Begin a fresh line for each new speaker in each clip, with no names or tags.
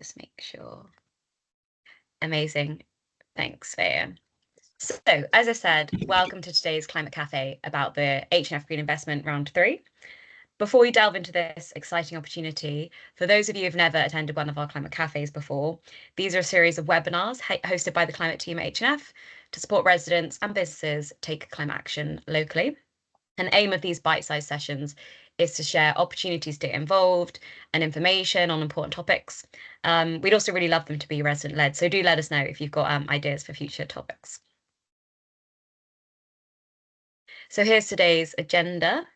Just make sure. Amazing. Thanks, Freya. So, as I said, welcome to today's Climate Cafe about the H&F Green Investment Round 3. Before we delve into this exciting opportunity, for those of you who've never attended one of our Climate Cafes before, these are a series of webinars hosted by the climate team at H&F to support residents and businesses take climate action locally. And the aim of these bite-sized sessions is to share opportunities to get involved and information on important topics. We'd also really love them to be resident-led, so do let us know if you've got ideas for future topics. So here's today's agenda.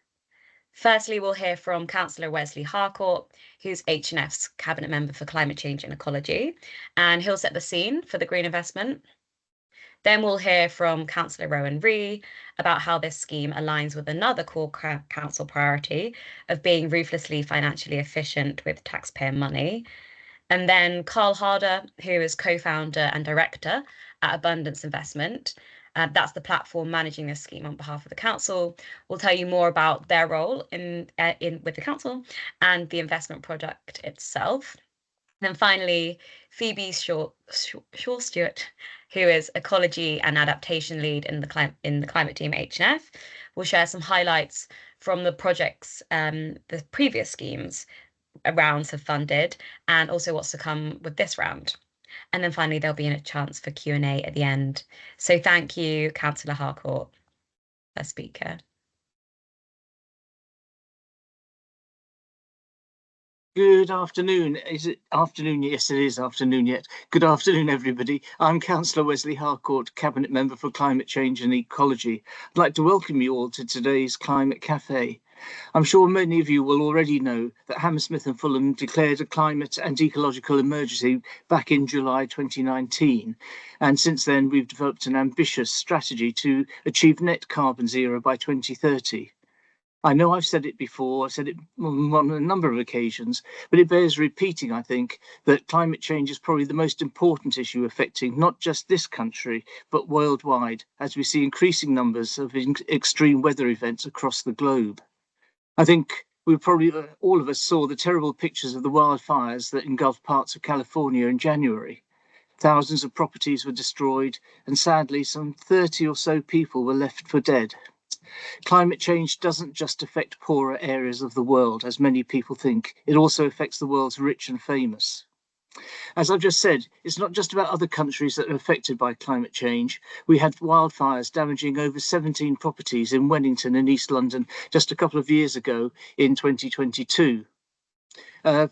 Firstly, we'll hear from Councillor Cllr Harcourt, who's H&F's Cabinet Member for Climate Change and Ecology, and he'll set the scene for the green investment. Then we'll hear from Cllr Ree about how this scheme aligns with another core council priority of being ruthlessly financially efficient with taxpayer money. And then Karl Harder, who is co-founder and director at Abundace Investment, that's the platform managing this scheme on behalf of the council, will tell you more about their role with the council and the investment product itself. And then finally, Phoebe Shaw Stewart, who is ecology and adaptation lead in the climate team at H&F, will share some highlights from the projects the previous schemes rounds have funded, and also what's to come with this round. And then finally, there'll be a chance for Q&A at the end. So thank you, Councillor Harcourt, first speaker.
Good afternoon. Is it afternoon? Yes, it is afternoon yet. Good afternoon, everybody. I'm Councillor Cllr Harcourt, Cabinet Member for Climate Change and Ecology. I'd like to welcome you all to today's Climate Cafe. I'm sure many of you will already know that Hammersmith and Fulham declared a climate and ecological emergency back in July 2019. And since then, we've developed an ambitious strategy to achieve net carbon zero by 2030. I know I've said it before, I've said it on a number of occasions, but it bears repeating, I think, that climate change is probably the most important issue affecting not just this country, but worldwide, as we see increasing numbers of extreme weather events across the globe. I think we probably, all of us saw the terrible pictures of the wildfires that engulfed parts of California in January. Thousands of properties were destroyed, and sadly, some 30 or so people were left for dead. Climate change doesn't just affect poorer areas of the world, as many people think. It also affects the world's rich and famous. As I've just said, it's not just about other countries that are affected by climate change. We had wildfires damaging over 17 properties in Wellington and East London just a couple of years ago in 2022.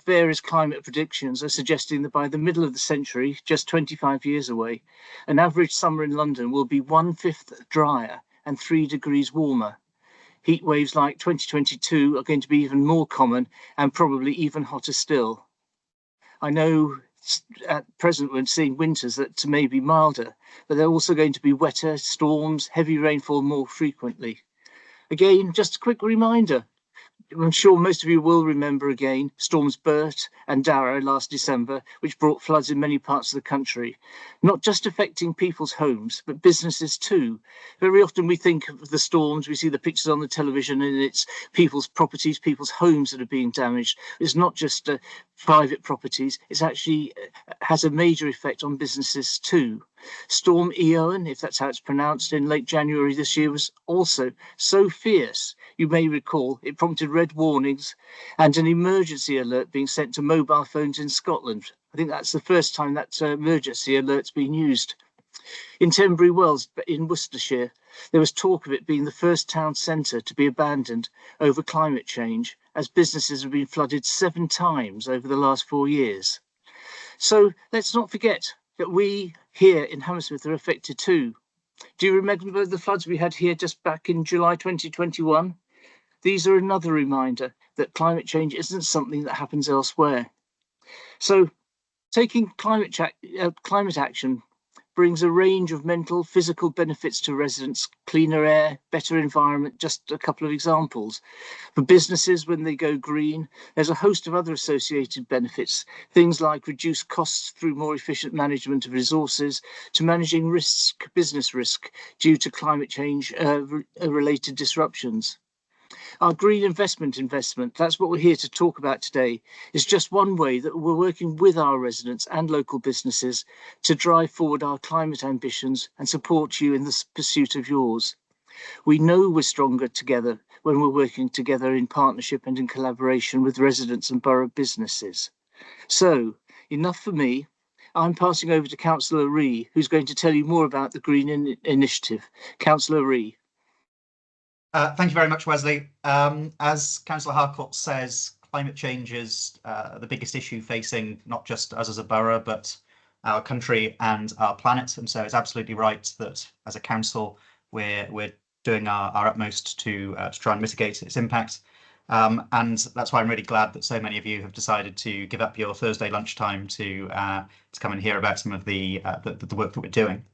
Various climate predictions are suggesting that by the middle of the century, just 25 years away, an average summer in London will be 1/5 drier and 3 degrees warmer. Heat waves like 2022 are going to be even more common and probably even hotter still. I know at present we're seeing winters that may be milder, but they're also going to be wetter, storms, heavy rainfall more frequently. Again, just a quick reminder, I'm sure most of you will remember again storms Bert and Darrow last December, which brought floods in many parts of the country, not just affecting people's homes, but businesses too. Very often we think of the storms, we see the pictures on the television, and it's people's properties, people's homes that are being damaged. It's not just private properties, it's actually has a major effect on businesses too. Storm Eowyn, if that's how it's pronounced, in late January this year was also so fierce. You may recall it prompted red warnings and an emergency alert being sent to mobile phones in Scotland. I think that's the first time that emergency alert's been used. In Tenbury Wells in Worcestershire, there was talk of it being the first town centre to be abandoned over climate change, as businesses have been flooded 7 times over the last 4 years. So let's not forget that we here in Hammersmith are affected too. Do you remember the floods we had here just back in July 2021? These are another reminder that climate change isn't something that happens elsewhere. So taking climate action brings a range of mental, physical benefits to residents: cleaner air, better environment, just a couple of examples. For businesses, when they go green, there's a host of other associated benefits, things like reduced costs through more efficient management of resources, to managing business risk due to climate change related disruptions. Our green investment, that's what we're here to talk about today, is just one way that we're working with our residents and local businesses to drive forward our climate ambitions and support you in the pursuit of yours. We know we're stronger together when we're working together in partnership and in collaboration with residents and borough businesses. So, enough for me. I'm passing over to Cllr Ree, who's going to tell you more about the Green Initiative. Cllr Ree.
Thank you very much, Wesley. As Councillor Harcourt says, climate change is the biggest issue facing not just us as a borough, but our country and our planet. And so it's absolutely right that as a council, we're doing our utmost to try and mitigate its impact. And that's why I'm really glad that so many of you have decided to give up your Thursday lunchtime to come and hear about some of the work that we're doing.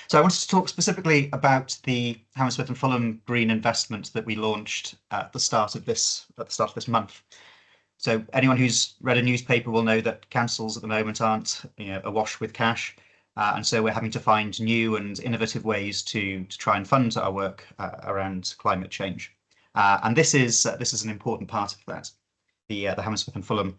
So I wanted to talk specifically about the Hammersmith and Fulham Green Investment that we launched at the start of this month. So anyone who's read a newspaper will know that councils at the moment aren't awash with cash, and so we're having to find new and innovative ways to try and fund our work around climate change. And this is an important part of that, the Hammersmith and Fulham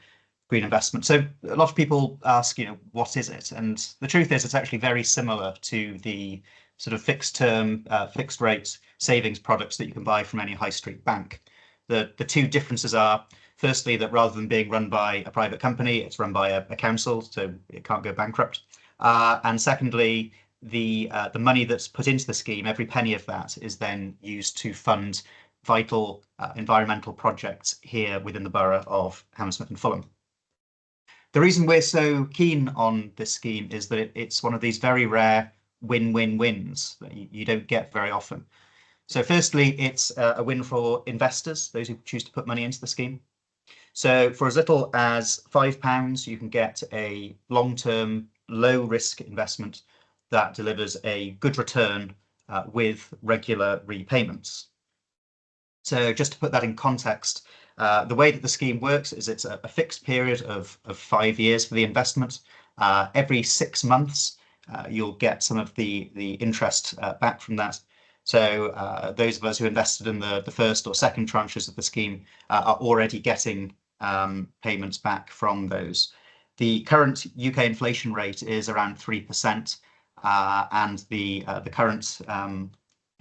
Green Investment. So a lot of people ask, what is it? And the truth is, it's actually very similar to the sort of fixed term, fixed rate savings products that you can buy from any high street bank. The two differences are, firstly, that rather than being run by a private company, it's run by a council, so it can't go bankrupt. And secondly, the money that's put into the scheme, every penny of that is then used to fund vital environmental projects here within the borough of Hammersmith and Fulham. The reason we're so keen on this scheme is that it's one of these very rare win-win-wins that you don't get very often. So firstly, it's a win for investors, those who choose to put money into the scheme. So for as little as £5, you can get a long-term, low-risk investment that delivers a good return with regular repayments. So just to put that in context, the way that the scheme works is it's a fixed period of 5 years for the investment. Every 6 months, you'll get some of the interest back from that. So those of us who invested in the first or second tranches of the scheme are already getting payments back from those. The current UK inflation rate is around 3%, and the current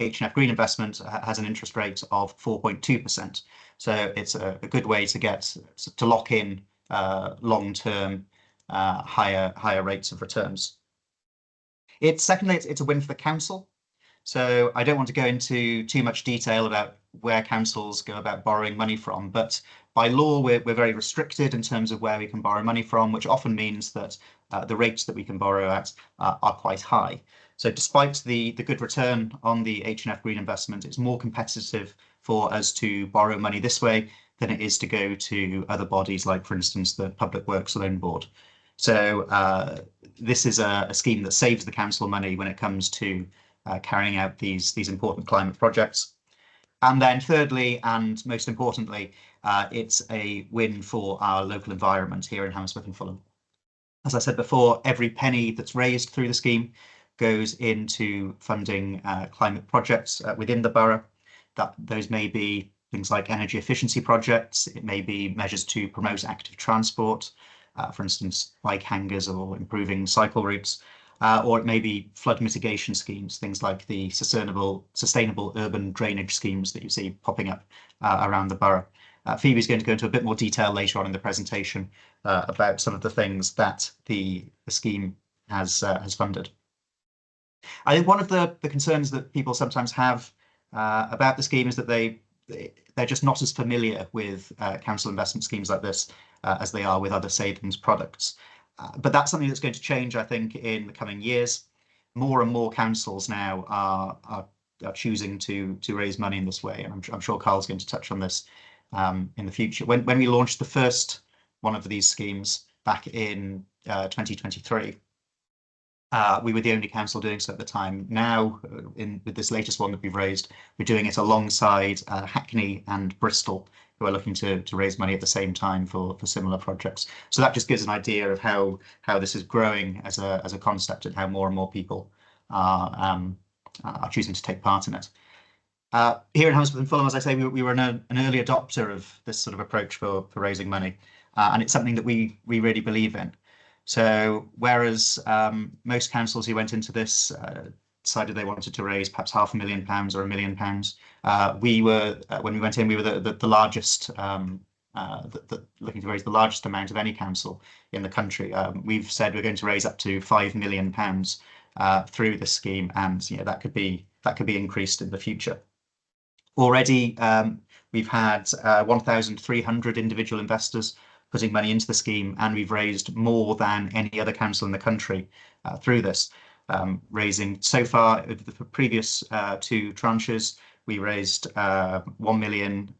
H&F Green Investment has an interest rate of 4.2%. So it's a good way to lock in long-term higher rates of returns. Secondly, it's a win for the council. So I don't want to go into too much detail about where councils go about borrowing money from, but by law, we're very restricted in terms of where we can borrow money from, which often means that the rates that we can borrow at are quite high. So despite the good return on the H&F Green Investment, it's more competitive for us to borrow money this way than it is to go to other bodies like, for instance, the Public Works Loan Board. So this is a scheme that saves the council money when it comes to carrying out these important climate projects. And then thirdly, and most importantly, it's a win for our local environment here in Hammersmith and Fulham. As I said before, every penny that's raised through the scheme goes into funding climate projects within the borough. Those may be things like energy efficiency projects. It may be measures to promote active transport, for instance, bike hangers or improving cycle routes, or it may be flood mitigation schemes, things like the sustainable urban drainage schemes that you see popping up around the borough. Phoebe's going to go into a bit more detail later on in the presentation about some of the things that the scheme has funded. I think one of the concerns that people sometimes have about the scheme is that they're just not as familiar with council investment schemes like this as they are with other savings products. But that's something that's going to change, I think, in the coming years. More and more councils now are choosing to raise money in this way, and I'm sure Karl's going to touch on this in the future. When we launched the first one of these schemes back in 2023, we were the only council doing so at the time. Now, with this latest one that we've raised, we're doing it alongside Hackney and Bristol, who are looking to raise money at the same time for similar projects. So that just gives an idea of how this is growing as a concept and how more and more people are choosing to take part in it. Here in Hammersmith and Fulham, as I say, we were an early adopter of this sort of approach for raising money, and it's something that we really believe in. So whereas most councils who went into this decided they wanted to raise perhaps £500,000 or £1 million, we were when we went in, we were the largest, looking to raise the largest amount of any council in the country. We've said we're going to raise up to £5 million through this scheme, and that could be increased in the future. Already, we've had 1,300 individual investors putting money into the scheme, and we've raised more than any other council in the country through this. Raising so far, the previous two tranches, we raised £1 million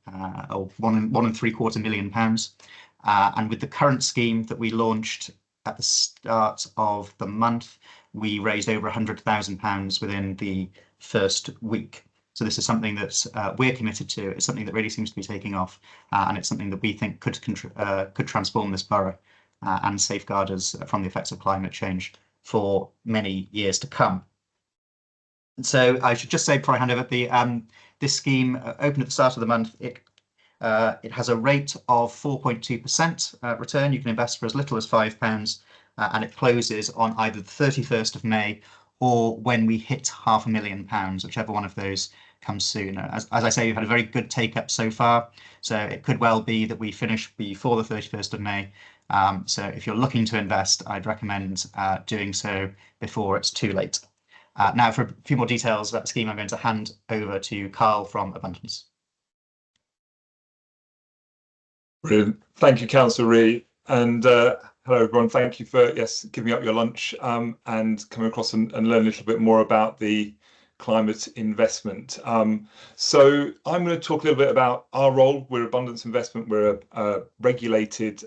or £1.75 million. And with the current scheme that we launched at the start of the month, we raised over £100,000 within the first week. So this is something that we're committed to. It's something that really seems to be taking off, and it's something that we think could transform this borough and safeguard us from the effects of climate change for many years to come. So I should just say before I hand over, this scheme opened at the start of the month. It has a rate of 4.2% return. You can invest for as little as £5, and it closes on either the 31st of May or when we hit £500,000, whichever one of those comes sooner. As I say, we've had a very good take up so far, so it could well be that we finish before the 31st of May. So if you're looking to invest, I'd recommend doing so before it's too late. Now, for a few more details about the scheme, I'm going to hand over to Karl from Abundace.
Brilliant. Thank you, Cllr Ree. And hello, everyone. Thank you for, giving up your lunch and coming across and learn a little bit more about the climate investment. So I'm going to talk a little bit about our role. We're Abundace Investment. We're a regulated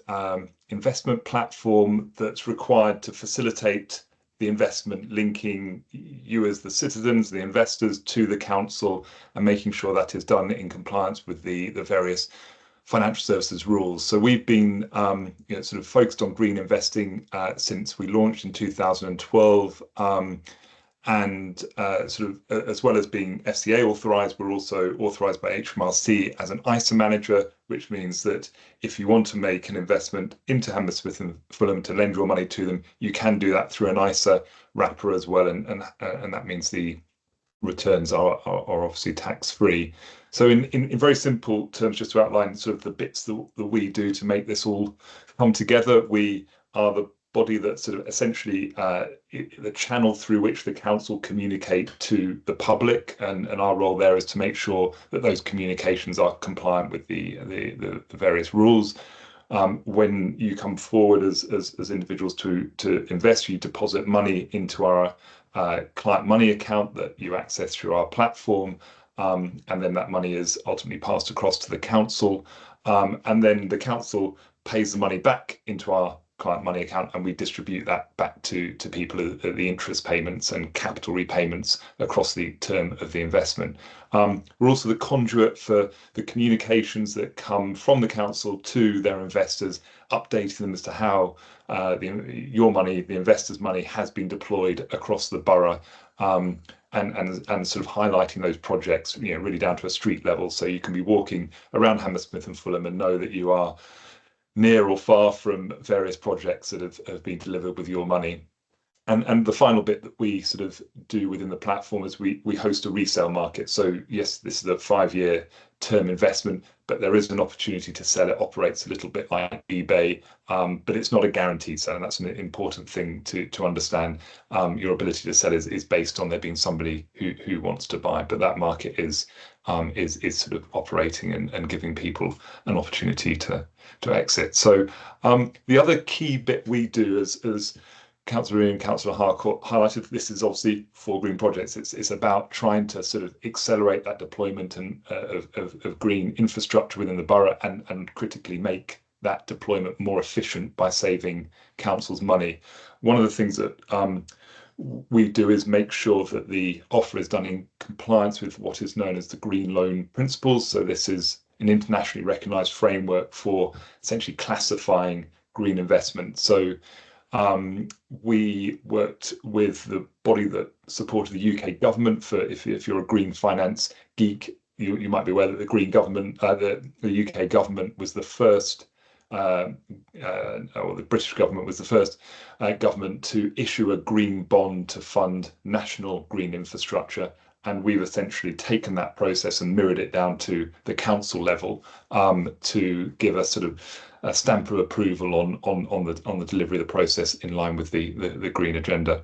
investment platform that's required to facilitate the investment, linking you as the citizens, the investors, to the council, and making sure that is done in compliance with the various financial services rules. So we've been sort of focused on green investing since we launched in 2012, and sort of as well as being FCA authorised, we're also authorised by HMRC as an ISA manager, which means that if you want to make an investment into Hammersmith and Fulham to lend your money to them, you can do that through an ISA wrapper as well, and that means the returns are obviously tax-free. So in very simple terms, just to outline sort of the bits that we do to make this all come together, we are the body that sort of essentially the channel through which the council communicate to the public, and our role there is to make sure that those communications are compliant with the various rules. When you come forward as individuals to invest, you deposit money into our client money account that you access through our platform, and then that money is ultimately passed across to the council, and then the council pays the money back into our client money account, and we distribute that back to people, the interest payments and capital repayments across the term of the investment. We're also the conduit for the communications that come from the council to their investors, updating them as to how your money, the investors' money, has been deployed across the borough, and sort of highlighting those projects, really down to a street level, so you can be walking around Hammersmith and Fulham and know that you are near or far from various projects that have been delivered with your money. And the final bit that we sort of do within the platform is we host a resale market. So yes, this is a 5-year term investment, but there is an opportunity to sell. It operates a little bit like eBay, but it's not a guaranteed sale, and that's an important thing to understand. Your ability to sell is based on there being somebody who wants to buy, but that market is sort of operating and giving people an opportunity to exit. So the other key bit we do as Cllr Ree and Cllr Harcourt highlighted, this is obviously for green projects. It's about trying to sort of accelerate that deployment and of green infrastructure within the borough, and critically make that deployment more efficient by saving councils money. One of the things that we do is make sure that the offer is done in compliance with what is known as the green loan principles. So this is an internationally recognised framework for essentially classifying green investment. So we worked with the body that supported the UK government for if you're a green finance geek, you might be aware that the Green government, the UK government was the first, or the British government was the first government to issue a green bond to fund national green infrastructure. And we've essentially taken that process and mirrored it down to the council level to give us sort of a stamp of approval on the delivery of the process in line with the green agenda.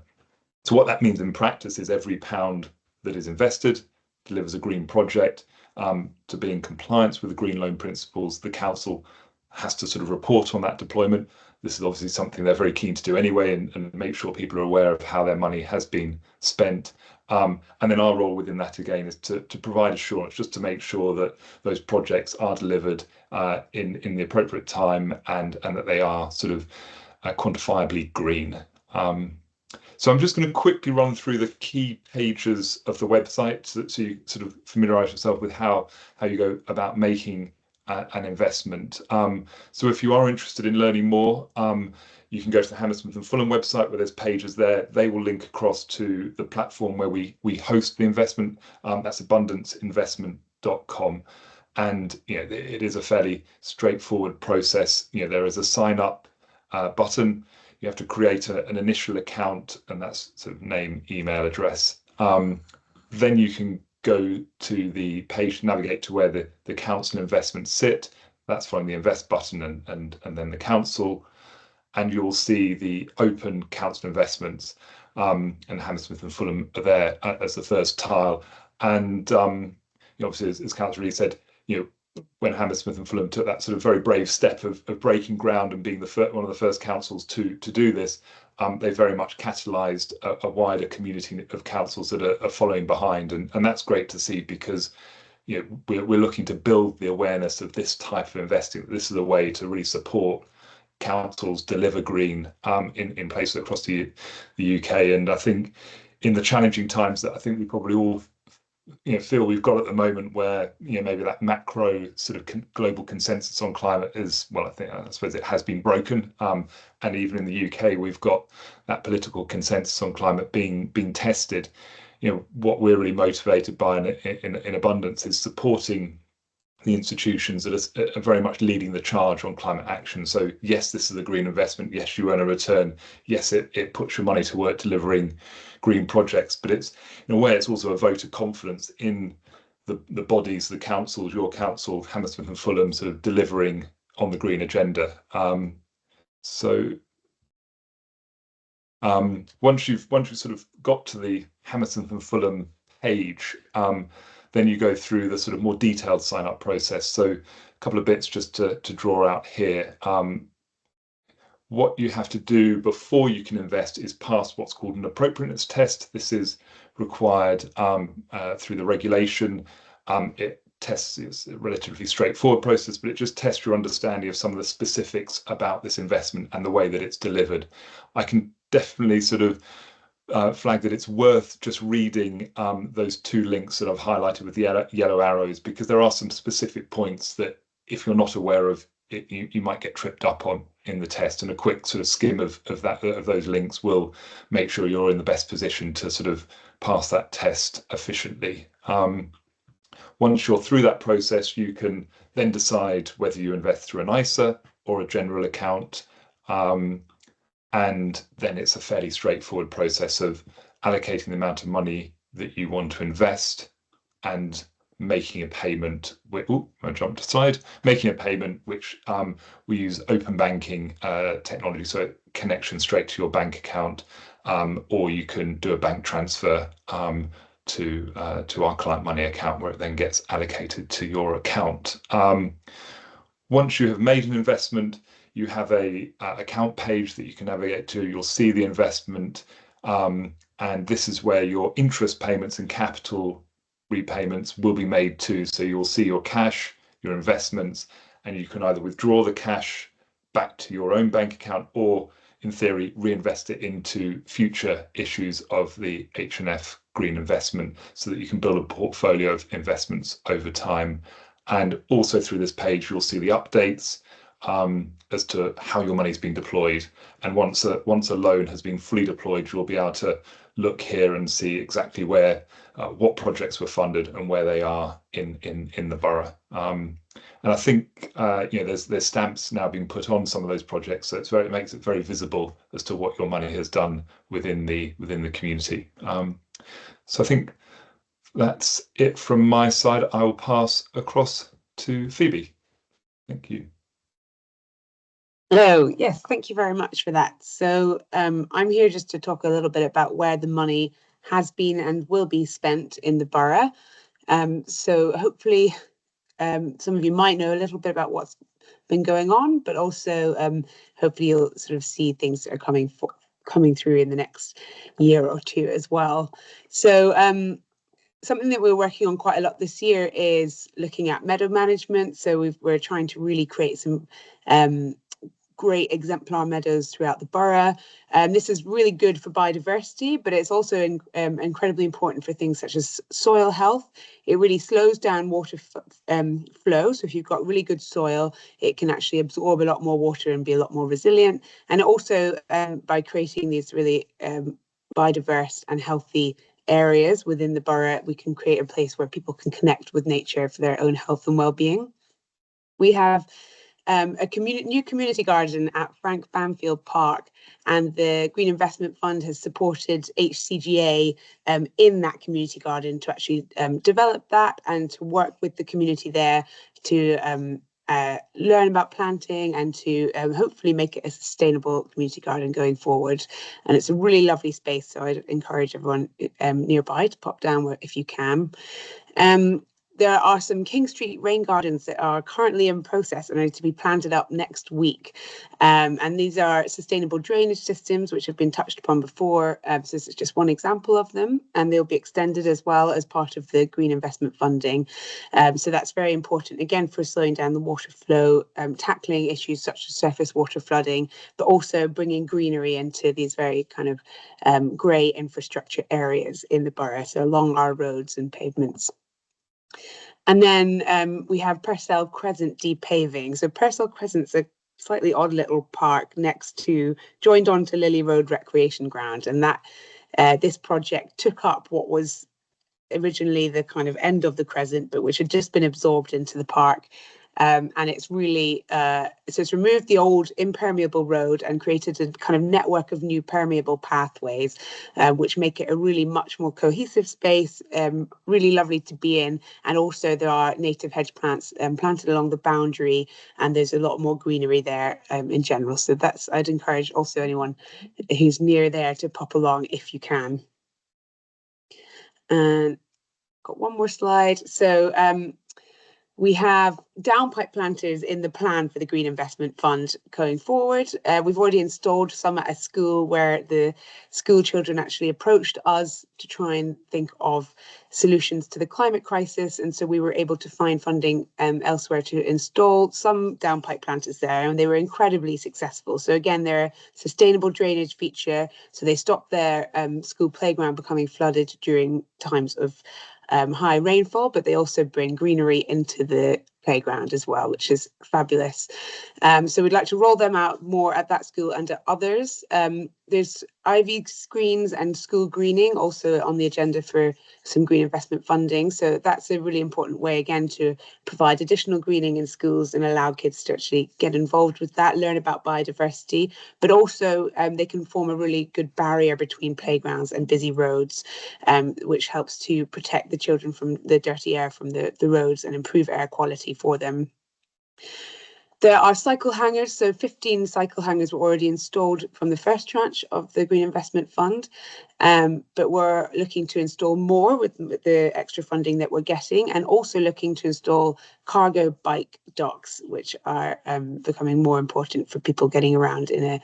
So what that means in practice is every pound that is invested delivers a green project. To be in compliance with the green loan principles, the council has to sort of report on that deployment. This is obviously something they're very keen to do anyway, and make sure people are aware of how their money has been spent. And then our role within that again is to provide assurance, just to make sure that those projects are delivered in the appropriate time and that they are sort of quantifiably green. So I'm just going to quickly run through the key pages of the website so you sort of familiarise yourself with how you go about making an investment. So if you are interested in learning more, you can go to the Hammersmith and Fulham website where there's pages there. They will link across to the platform where we host the investment. That's abundanceinvestment.com. And it is a fairly straightforward process. There is a sign up button. You have to create an initial account, and that's sort of name, email, address. Then you can go to the page, navigate to where the council investments sit. That's following the invest button and then the council. And you'll see the open council investments, and Hammersmith and Fulham are there as the first tile. And obviously, as Cllr Ree said, when Hammersmith and Fulham took that sort of very brave step of breaking ground and being one of the first councils to do this, they very much catalysed a wider community of councils that are following behind, and that's great to see, because we're looking to build the awareness of this type of investing. This is a way to really support councils deliver green in places across the UK. And I think in the challenging times that I think we probably all feel we've got at the moment, where maybe that macro sort of global consensus on climate is, well, I suppose it has been broken, and even in the UK we've got that political consensus on climate being tested. What we're really motivated by in Abundace is supporting the institutions that are very much leading the charge on climate action. So yes, this is a green investment. Yes, you earn a return. Yes, it puts your money to work delivering green projects, but it's in a way it's also a vote of confidence in the bodies, the councils, your council, Hammersmith and Fulham, sort of delivering on the green agenda. Once you've sort of got to the Hammersmith and Fulham page, then you go through the sort of more detailed sign-up process. So a couple of bits just to draw out here. What you have to do before you can invest is pass what's called an appropriateness test. This is required through the regulation. It's a relatively straightforward process, but it just tests your understanding of some of the specifics about this investment and the way that it's delivered. I can definitely sort of flag that it's worth just reading those two links that I've highlighted with the yellow arrows, because there are some specific points that if you're not aware of, you might get tripped up on in the test, and a quick sort of skim of those links will make sure you're in the best position to sort of pass that test efficiently. Once you're through that process, you can then decide whether you invest through an ISA or a general account. And then it's a fairly straightforward process of allocating the amount of money that you want to invest and making a payment. I jumped aside. Making a payment, which we use open banking technology, so connection straight to your bank account, or you can do a bank transfer to our client money account, where it then gets allocated to your account. Once you have made an investment, you have a account page that you can navigate to. You'll see the investment, and this is where your interest payments and capital repayments will be made to. So you'll see your cash, your investments, and you can either withdraw the cash back to your own bank account, or in theory reinvest it into future issues of the H&F Green Investment, so that you can build a portfolio of investments over time. And also through this page, you'll see the updates. as to how your money is being deployed. And once a loan has been fully deployed, you'll be able to look here and see exactly where what projects were funded and where they are in the borough. And I think there's stamps now being put on some of those projects, so it makes it very visible as to what your money has done within the community. So I think that's it from my side. I will pass across to Phoebe. Thank you.
Hello, yes, thank you very much for that. So I'm here just to talk a little bit about where the money has been and will be spent in the borough. So hopefully some of you might know a little bit about what's been going on, but also hopefully you'll sort of see things that are coming through in the next year or two as well. So something that we're working on quite a lot this year is looking at meadow management. So we're trying to really create some great exemplar meadows throughout the borough. This is really good for biodiversity, but it's also incredibly important for things such as soil health. It really slows down water flow. So if you've got really good soil, it can actually absorb a lot more water and be a lot more resilient. And also by creating these really biodiverse and healthy areas within the borough, we can create a place where people can connect with nature for their own health and well-being. We have a new community garden at Frank Banfield Park, and the Green Investment Fund has supported HCGA in that community garden to actually develop that and to work with the community there to learn about planting and to hopefully make it a sustainable community garden going forward. And it's a really lovely space, so I'd encourage everyone nearby to pop down if you can. There are some King Street rain gardens that are currently in process and are to be planted up next week. And these are sustainable drainage systems, which have been touched upon before. So this is just one example of them, and they'll be extended as well as part of the Green Investment funding. So that's very important, again, for slowing down the water flow, tackling issues such as surface water flooding, but also bringing greenery into these very kind of grey infrastructure areas in the borough, so along our roads and pavements. And then we have Purcell Crescent depaving. So Purcell Crescent's a slightly odd little park joined onto Lily Road Recreation Ground. And that this project took up what was originally the kind of end of the Crescent, but which had just been absorbed into the park. And it's really, so it's removed the old impermeable road and created a kind of network of new permeable pathways, which make it a really much more cohesive space, really lovely to be in. And also there are native hedge plants planted along the boundary, and there's a lot more greenery there in general. So I'd encourage also anyone who's near there to pop along if you can. And got one more slide. So we have downpipe planters in the plan for the Green Investment Fund going forward. We've already installed some at a school where the school children actually approached us to try and think of solutions to the climate crisis. And so we were able to find funding elsewhere to install some downpipe planters there, and they were incredibly successful. So again, they're a sustainable drainage feature. So they stop their school playground becoming flooded during times of high rainfall, but they also bring greenery into the playground as well, which is fabulous. So we'd like to roll them out more at that school and at others. There's ivy screens and school greening also on the agenda for some green investment funding. So that's a really important way, again, to provide additional greening in schools and allow kids to actually get involved with that, learn about biodiversity, but also they can form a really good barrier between playgrounds and busy roads, which helps to protect the children from the dirty air from the roads and improve air quality for them. There are cycle hangers, so 15 cycle hangers were already installed from the first tranche of the Green Investment Fund, but we're looking to install more with the extra funding that we're getting, and also looking to install cargo bike docks, which are becoming more important for people getting around in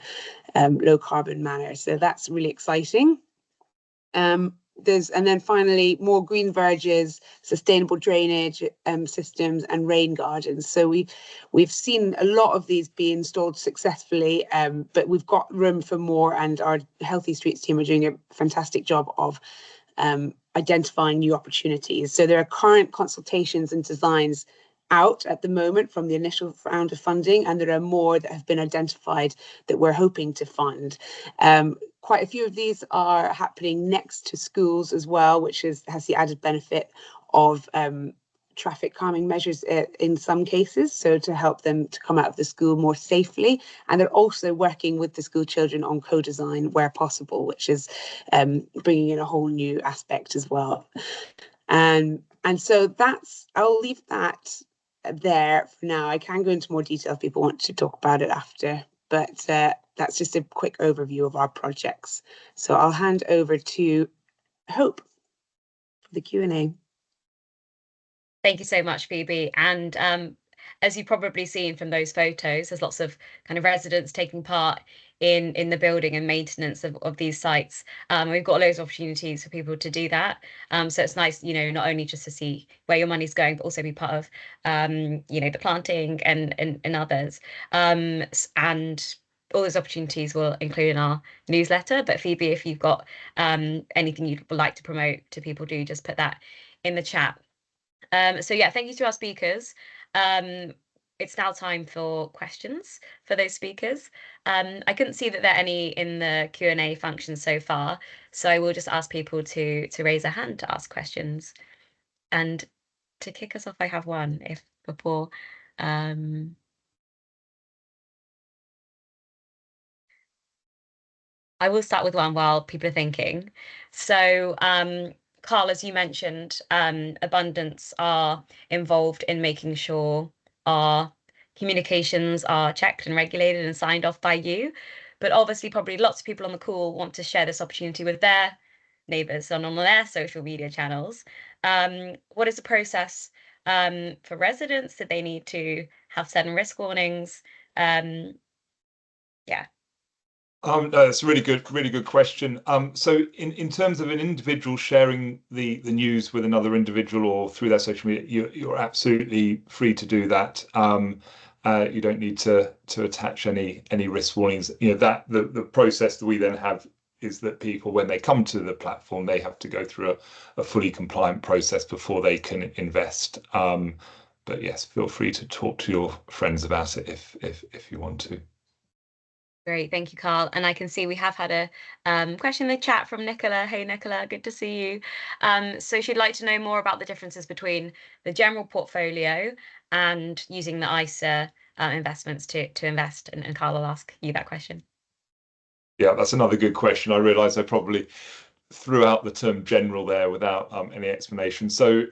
a low carbon manner. So that's really exciting. And then finally, more green verges, sustainable drainage systems, and rain gardens. So we've seen a lot of these be installed successfully, but we've got room for more, and our Healthy Streets team are doing a fantastic job of identifying new opportunities. So there are current consultations and designs out at the moment from the initial round of funding, and there are more that have been identified that we're hoping to fund. Quite a few of these are happening next to schools as well, which has the added benefit of traffic calming measures in some cases, so to help them to come out of the school more safely. And they're also working with the school children on co-design where possible, which is bringing in a whole new aspect as well. And so I'll leave that there for now. I can go into more detail if people want to talk about it after, but that's just a quick overview of our projects. So I'll hand over to Hope for the Q&A.
Thank you so much, Phoebe. And as you've probably seen from those photos, there's lots of kind of residents taking part in the building and maintenance of these sites. We've got loads of opportunities for people to do that. So it's nice, not only just to see where your money's going, but also be part of, the planting and others. And all those opportunities will include in our newsletter. But Phoebe, if you've got anything you'd like to promote to people, do just put that in the chat. So yeah, thank you to our speakers. It's now time for questions for those speakers. I couldn't see that there are any in the Q&A function so far, so I will just ask people to raise a hand to ask questions. And to kick us off, I have one before. I will start with one while people are thinking. So Karl, as you mentioned, Abundace are involved in making sure our communications are checked and regulated and signed off by you. But obviously, probably lots of people on the call want to share this opportunity with their neighbours and on their social media channels. What is the process for residents? Do they need to have certain risk warnings? Yeah.
No, that's a really good question. So in terms of an individual sharing the news with another individual or through their social media, you're absolutely free to do that. You don't need to attach any risk warnings. That the process that we then have is that people, when they come to the platform, they have to go through a fully compliant process before they can invest. But yes, feel free to talk to your friends about it if you want to.
Great, thank you, Karl. And I can see we have had a question in the chat from Nicola. Hey, Nicola, good to see you. So she'd like to know more about the differences between the general portfolio and using the ISA investments to invest. And Karl, I'll ask you that question.
Yeah, that's another good question. I realise I probably threw out the term general there without any explanation. So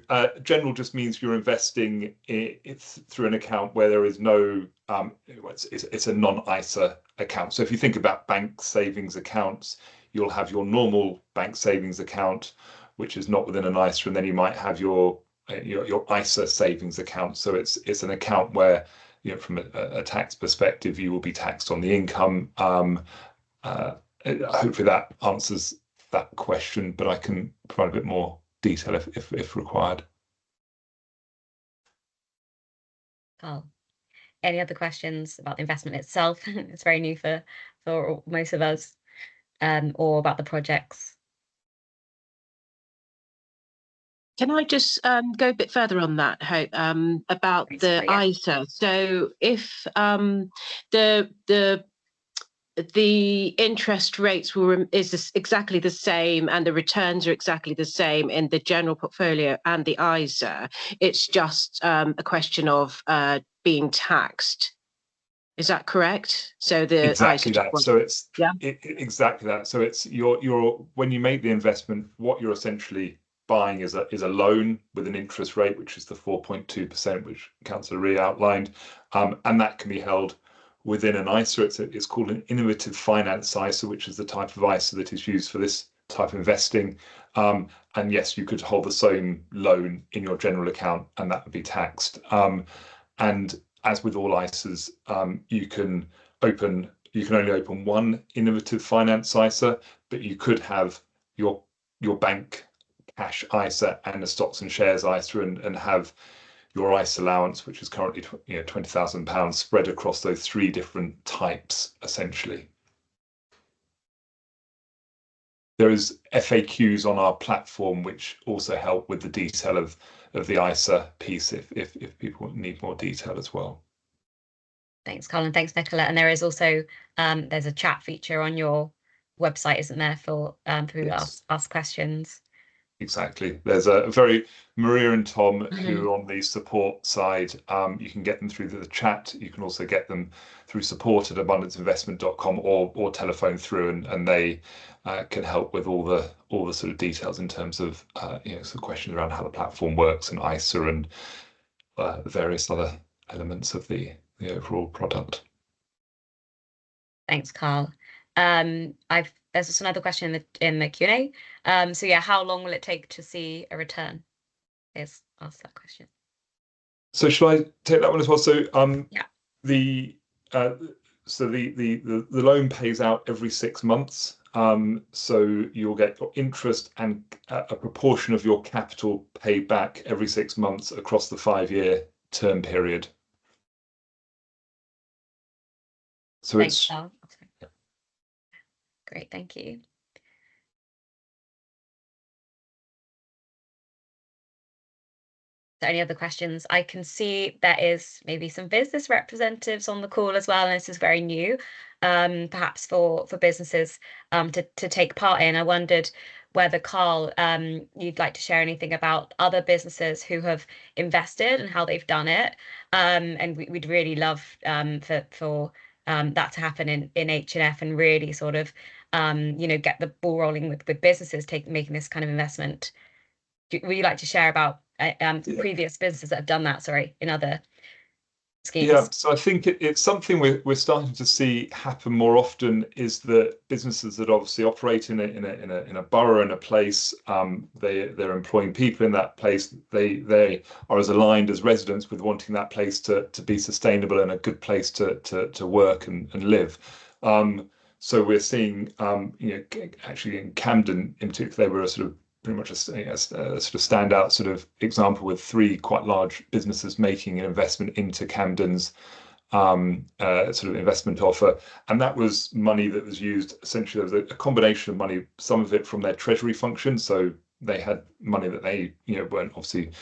general just means you're investing through an account where there is no, it's a non-ISA account. So if you think about bank savings accounts, you'll have your normal bank savings account, which is not within an ISA, and then you might have your ISA savings account. So it's an account where, from a tax perspective, you will be taxed on the income. Hopefully that answers that question, but I can provide a bit more detail if required.
Karl, any other questions about the investment itself? It's very new for most of us, or about the projects.
Can I just go a bit further on that, Hope, about the ISA? So if the interest rates is exactly the same and the returns are exactly the same in the general portfolio and the ISA, it's just a question of being taxed. Is that correct? So the
exactly
ISA
that. So it's
exactly
that. So it's your when you make the investment, what you're essentially buying is a loan with an interest rate, which is the 4.2%, which Cllr Ree outlined, and that can be held within an ISA. It's called an innovative finance ISA, which is the type of ISA that is used for this type of investing. And yes, you could hold the same loan in your general account, and that would be taxed. And as with all ISAs, you can only open one innovative finance ISA, but you could have your bank cash ISA and a stocks and shares ISA, and have your ISA allowance, which is currently £20,000, spread across those three different types, essentially. There is FAQs on our platform which also help with the detail of the ISA piece if people need more detail as well.
Thanks, Karl, and thanks, Nicola. And there is also there's a chat feature on your website, isn't there, for people to ask questions?
Exactly. There's a very Maria and Tom who are on the support side. You can get them through the chat. You can also get them through support@abundanceinvestment.com or telephone through, and they can help with all the sort of details in terms of sort of questions around how the platform works and ISA and various other elements of the overall product.
Thanks, Karl. There's just another question in the Q&A. So yeah, how long will it take to see a return? Is asked that question.
So shall I take that one as well? So
yeah.
The loan pays out every 6 months. So you'll get your interest and a proportion of your capital paid back every 6 months across the 5-year term period. So
Thanks,
it's
great, thank you. So any other questions? I can see there is maybe some business representatives on the call as well, and this is very new, perhaps for businesses to take part in. I wondered whether, Karl, you'd like to share anything about other businesses who have invested and how they've done it. And we'd really love for that to happen in H&F and really sort of get the ball rolling with businesses making this kind of investment. Would you like to share about previous businesses that have done that, in other schemes?
Yeah, so I think it's something we're starting to see happen more often, is that businesses that obviously operate in a borough, in a place, they're employing people in that place. They are as aligned as residents with wanting that place to be sustainable and a good place to work and live. So we're seeing, actually in Camden in particular, they were pretty much a sort of standout sort of example with 3 quite large businesses making an investment into Camden's sort of investment offer, and that was money that was used essentially as a combination of money, some of it from their treasury function, so they had money that they weren't obviously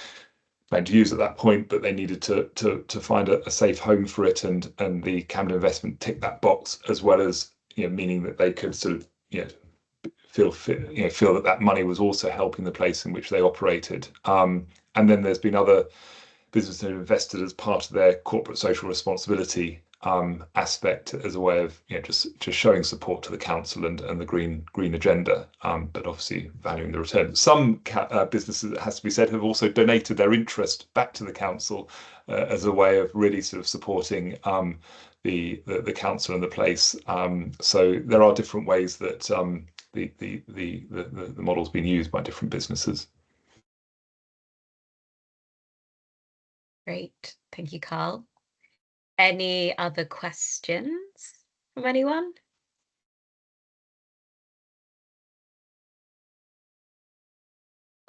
planning to use at that point, but they needed to find a safe home for it, and the Camden investment ticked that box, as well as meaning that they could sort of feel that money was also helping the place in which they operated. And then there's been other businesses that have invested as part of their corporate social responsibility aspect, as a way of just showing support to the council and the green agenda, but obviously valuing the return. Some businesses, it has to be said, have also donated their interest back to the council as a way of really sort of supporting the council and the place. So there are different ways that the model's been used by different businesses.
Great, thank you, Karl. Any other questions from anyone?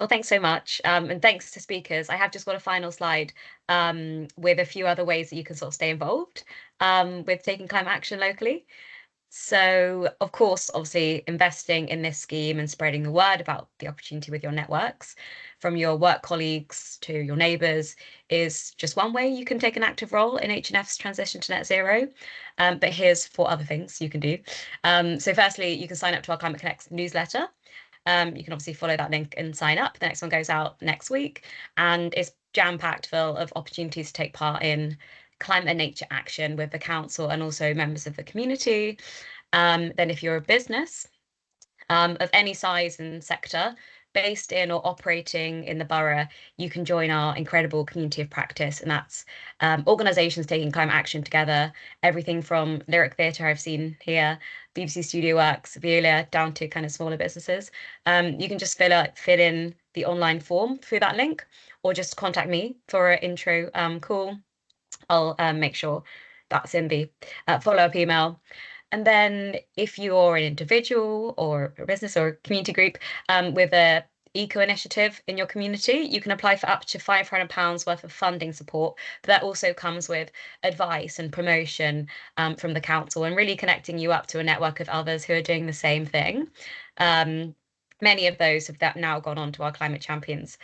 Well, thanks so much, and thanks to speakers. I have just got a final slide with a few other ways that you can sort of stay involved with taking climate action locally. So, of course, obviously investing in this scheme and spreading the word about the opportunity with your networks, from your work colleagues to your neighbours, is just one way you can take an active role in H&F's transition to net zero. But here's 4 other things you can do. So firstly, you can sign up to our Climate Connect newsletter. You can obviously follow that link and sign up. The next one goes out next week, and it's jam-packed full of opportunities to take part in climate and nature action with the council and also members of the community. Then if you're a business of any size and sector, based in or operating in the borough, you can join our incredible community of practice, and that's organisations taking climate action together, everything from Lyric Theatre I've seen here, BBC Studio Works, Viola, down to kind of smaller businesses. You can just fill in the online form through that link, or just contact me for an intro call. I'll make sure that's in the follow-up email. And then if you're an individual or a business or a community group with a eco initiative in your community, you can apply for up to £500 worth of funding support. But that also comes with advice and promotion from the council, and really connecting you up to a network of others who are doing the same thing. many of those have now gone on to our Climate Champions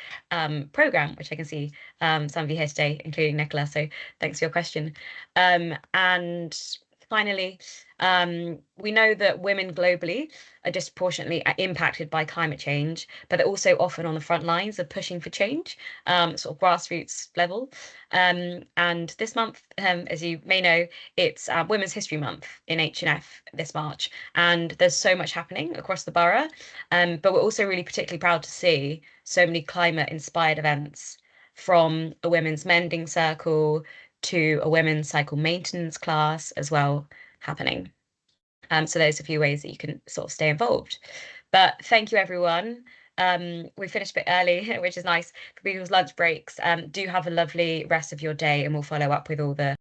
programme, which I can see some of you here today, including Nicola. So thanks for your question. And finally, we know that women globally are disproportionately impacted by climate change, but they're also often on the front lines of pushing for change, sort of grassroots level. And this month, as you may know, it's Women's History Month in H&F this March, and there's so much happening across the borough. But we're also really particularly proud to see so many climate-inspired events, from a women's mending circle to a women's cycle maintenance class as well happening. So there's a few ways that you can sort of stay involved. But thank you, everyone. We finished a bit early, which is nice for people's lunch breaks. Do have a lovely rest of your day, and we'll follow up with all the